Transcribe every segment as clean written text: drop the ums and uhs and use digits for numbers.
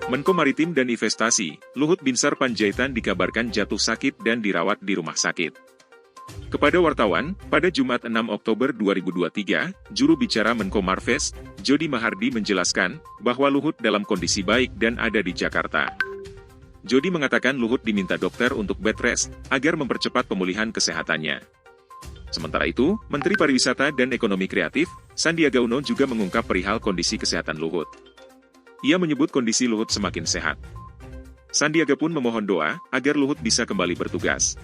Menko Maritim dan Investasi, Luhut Binsar Panjaitan dikabarkan jatuh sakit dan dirawat di rumah sakit. Kepada wartawan, pada Jumat 6 Oktober 2023, juru bicara Menko Marves, Jody Mahardi menjelaskan bahwa Luhut dalam kondisi baik dan ada di Jakarta. Jody mengatakan Luhut diminta dokter untuk bed rest agar mempercepat pemulihan kesehatannya. Sementara itu, Menteri Pariwisata dan Ekonomi Kreatif, Sandiaga Uno juga mengungkap perihal kondisi kesehatan Luhut. Ia menyebut kondisi Luhut semakin sehat. Sandiaga pun memohon doa agar Luhut bisa kembali bertugas.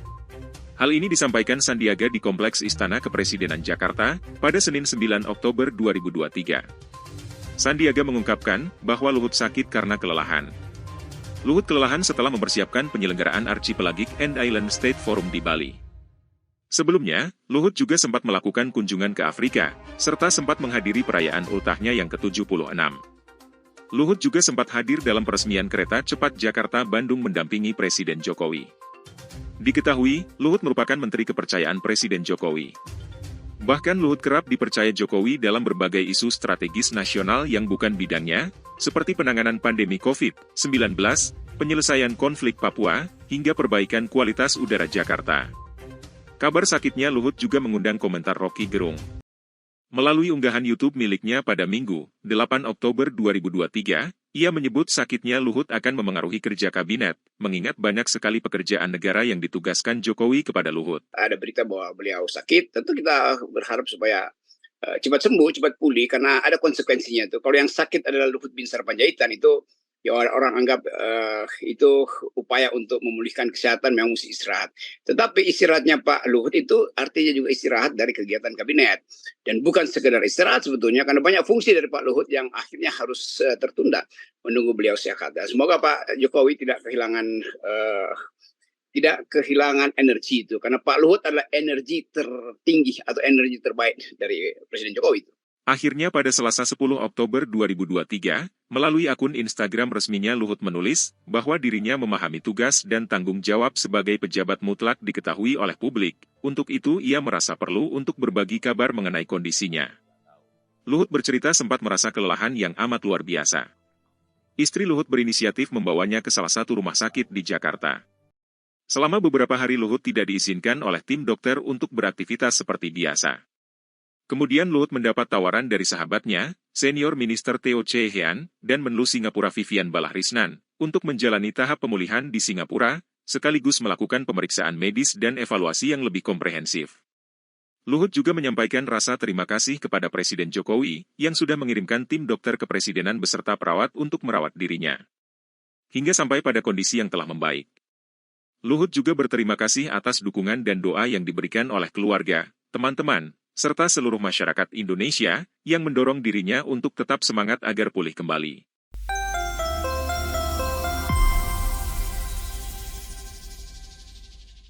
Hal ini disampaikan Sandiaga di Kompleks Istana Kepresidenan Jakarta pada Senin 9 Oktober 2023. Sandiaga mengungkapkan bahwa Luhut sakit karena kelelahan. Luhut kelelahan setelah mempersiapkan penyelenggaraan Archipelagic and Island State Forum di Bali. Sebelumnya, Luhut juga sempat melakukan kunjungan ke Afrika, serta sempat menghadiri perayaan ultahnya yang ke-76. Luhut juga sempat hadir dalam peresmian kereta cepat Jakarta-Bandung mendampingi Presiden Jokowi. Diketahui, Luhut merupakan menteri kepercayaan Presiden Jokowi. Bahkan Luhut kerap dipercaya Jokowi dalam berbagai isu strategis nasional yang bukan bidangnya, seperti penanganan pandemi COVID-19, penyelesaian konflik Papua, hingga perbaikan kualitas udara Jakarta. Kabar sakitnya Luhut juga mengundang komentar Rocky Gerung. Melalui unggahan YouTube miliknya pada Minggu, 8 Oktober 2023, ia menyebut sakitnya Luhut akan memengaruhi kerja kabinet, mengingat banyak sekali pekerjaan negara yang ditugaskan Jokowi kepada Luhut. Ada berita bahwa beliau sakit, tentu kita berharap supaya cepat sembuh, cepat pulih, karena ada konsekuensinya itu. Kalau yang sakit adalah Luhut Binsar Panjaitan, itu ya orang anggap itu upaya untuk memulihkan kesehatan, memang mesti istirahat. Tetapi istirahatnya Pak Luhut itu artinya juga istirahat dari kegiatan kabinet. Dan bukan sekedar istirahat sebetulnya, karena banyak fungsi dari Pak Luhut yang akhirnya harus tertunda menunggu beliau sehat. Dan semoga Pak Jokowi tidak kehilangan energi itu, karena Pak Luhut adalah energi tertinggi atau energi terbaik dari Presiden Jokowi itu. Akhirnya pada Selasa 10 Oktober 2023, melalui akun Instagram resminya Luhut menulis bahwa dirinya memahami tugas dan tanggung jawab sebagai pejabat mutlak diketahui oleh publik, untuk itu ia merasa perlu untuk berbagi kabar mengenai kondisinya. Luhut bercerita sempat merasa kelelahan yang amat luar biasa. Istri Luhut berinisiatif membawanya ke salah satu rumah sakit di Jakarta. Selama beberapa hari Luhut tidak diizinkan oleh tim dokter untuk beraktivitas seperti biasa. Kemudian Luhut mendapat tawaran dari sahabatnya, Senior Minister Teo Chee Hean, dan Menlu Singapura Vivian Balakrishnan, untuk menjalani tahap pemulihan di Singapura, sekaligus melakukan pemeriksaan medis dan evaluasi yang lebih komprehensif. Luhut juga menyampaikan rasa terima kasih kepada Presiden Jokowi, yang sudah mengirimkan tim dokter kepresidenan beserta perawat untuk merawat dirinya. Hingga sampai pada kondisi yang telah membaik. Luhut juga berterima kasih atas dukungan dan doa yang diberikan oleh keluarga, teman-teman, serta seluruh masyarakat Indonesia yang mendorong dirinya untuk tetap semangat agar pulih kembali.